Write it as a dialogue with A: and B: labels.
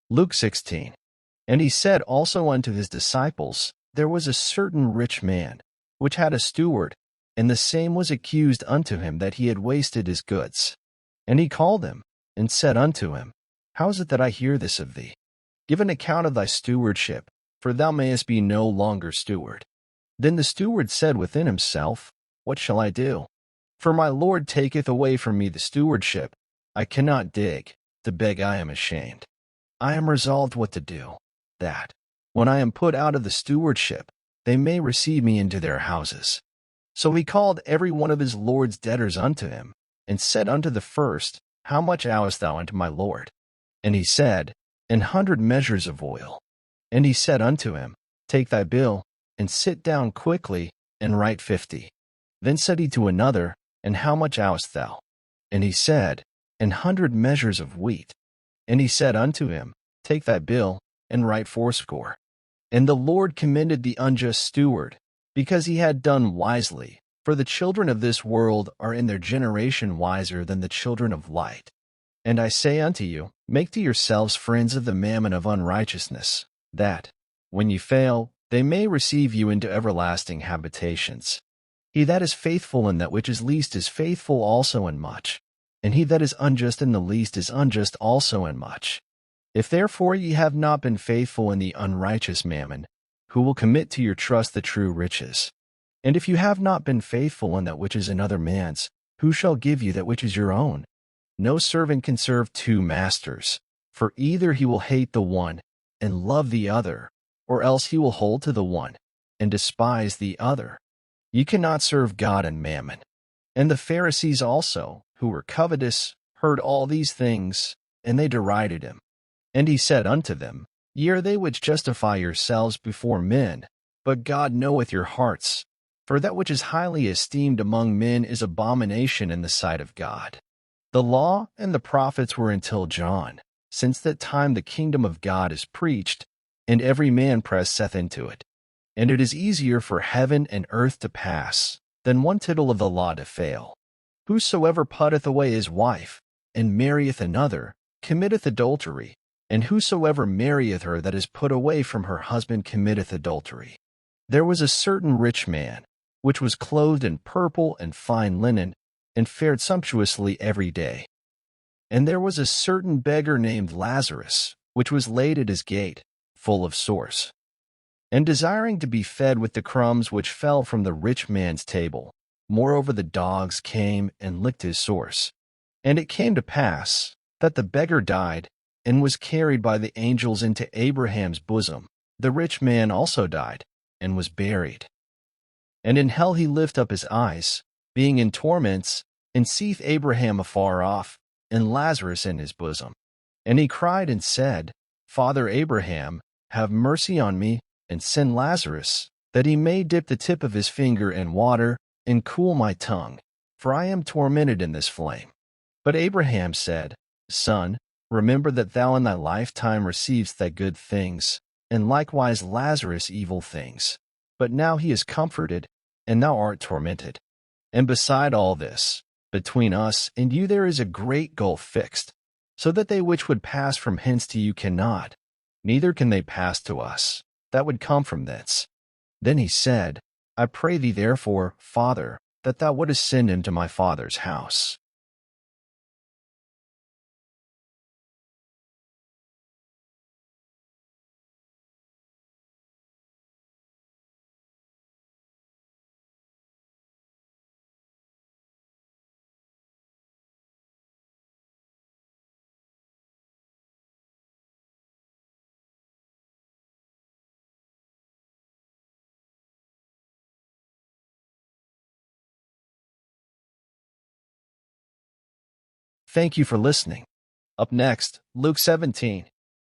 A: Luke 16. And he said also unto his disciples, There was a certain rich man, which had a steward, and the same was accused unto him that he had wasted his goods. And he called him, and said unto him, How is it that I hear this of thee? Give an account of thy stewardship, for thou mayest be no longer steward. Then the steward said within himself, What shall I do? For my Lord taketh away from me the stewardship. I cannot dig, to beg I am ashamed. I am resolved what to do, that, when I am put out of the stewardship, they may receive me into their houses. So he called every one of his Lord's debtors unto him, and said unto the first, How much owest thou unto my Lord? And he said, 100 measures of oil. And he said unto him, Take thy bill, and sit down quickly, and write 50. Then said he to another, And how much owest thou? And he said, 100 measures of wheat. And he said unto him, Take thy bill, and write 80. And the Lord commended the unjust steward, because he had done wisely. For the children of this world are in their generation wiser than the children of light. And I say unto you, Make to yourselves friends of the mammon of unrighteousness, that, when ye fail, they may receive you into everlasting habitations. He that is faithful in that which is least is faithful also in much, and he that is unjust in the least is unjust also in much. If therefore ye have not been faithful in the unrighteous mammon, who will commit to your trust the true riches? And if you have not been faithful in that which is another man's, who shall give you that which is your own? No servant can serve 2 masters, for either he will hate the one and love the other, or else he will hold to the one and despise the other. You cannot serve God and mammon. And the Pharisees also, who were covetous, heard all these things, and they derided him. And he said unto them, Ye are they which justify yourselves before men, but God knoweth your hearts. For that which is highly esteemed among men is abomination in the sight of God. The law and the prophets were until John. Since that time the kingdom of God is preached, and every man presseth into it. And it is easier for heaven and earth to pass, than one tittle of the law to fail. Whosoever putteth away his wife, and marrieth another, committeth adultery, and whosoever marrieth her that is put away from her husband committeth adultery. There was a certain rich man, which was clothed in purple and fine linen, and fared sumptuously every day. And there was a certain beggar named Lazarus, which was laid at his gate, full of sores, and desiring to be fed with the crumbs which fell from the rich man's table. Moreover the dogs came and licked his sores. And it came to pass, that the beggar died, and was carried by the angels into Abraham's bosom. The rich man also died, and was buried. And in hell he lift up his eyes, being in torments, and seeth Abraham afar off, and Lazarus in his bosom. And he cried and said, Father Abraham, have mercy on me, and send Lazarus, that he may dip the tip of his finger in water, and cool my tongue, for I am tormented in this flame. But Abraham said, Son, remember that thou in thy lifetime receivedst thy good things, and likewise Lazarus evil things. But now he is comforted, and thou art tormented. And beside all this, between us and you there is a great gulf fixed, so that they which would pass from hence to you cannot, neither can they pass to us, that would come from thence. Then he said, I pray thee therefore, Father, that thou wouldest send him to my father's house. Thank you for listening. Up next, Luke 17.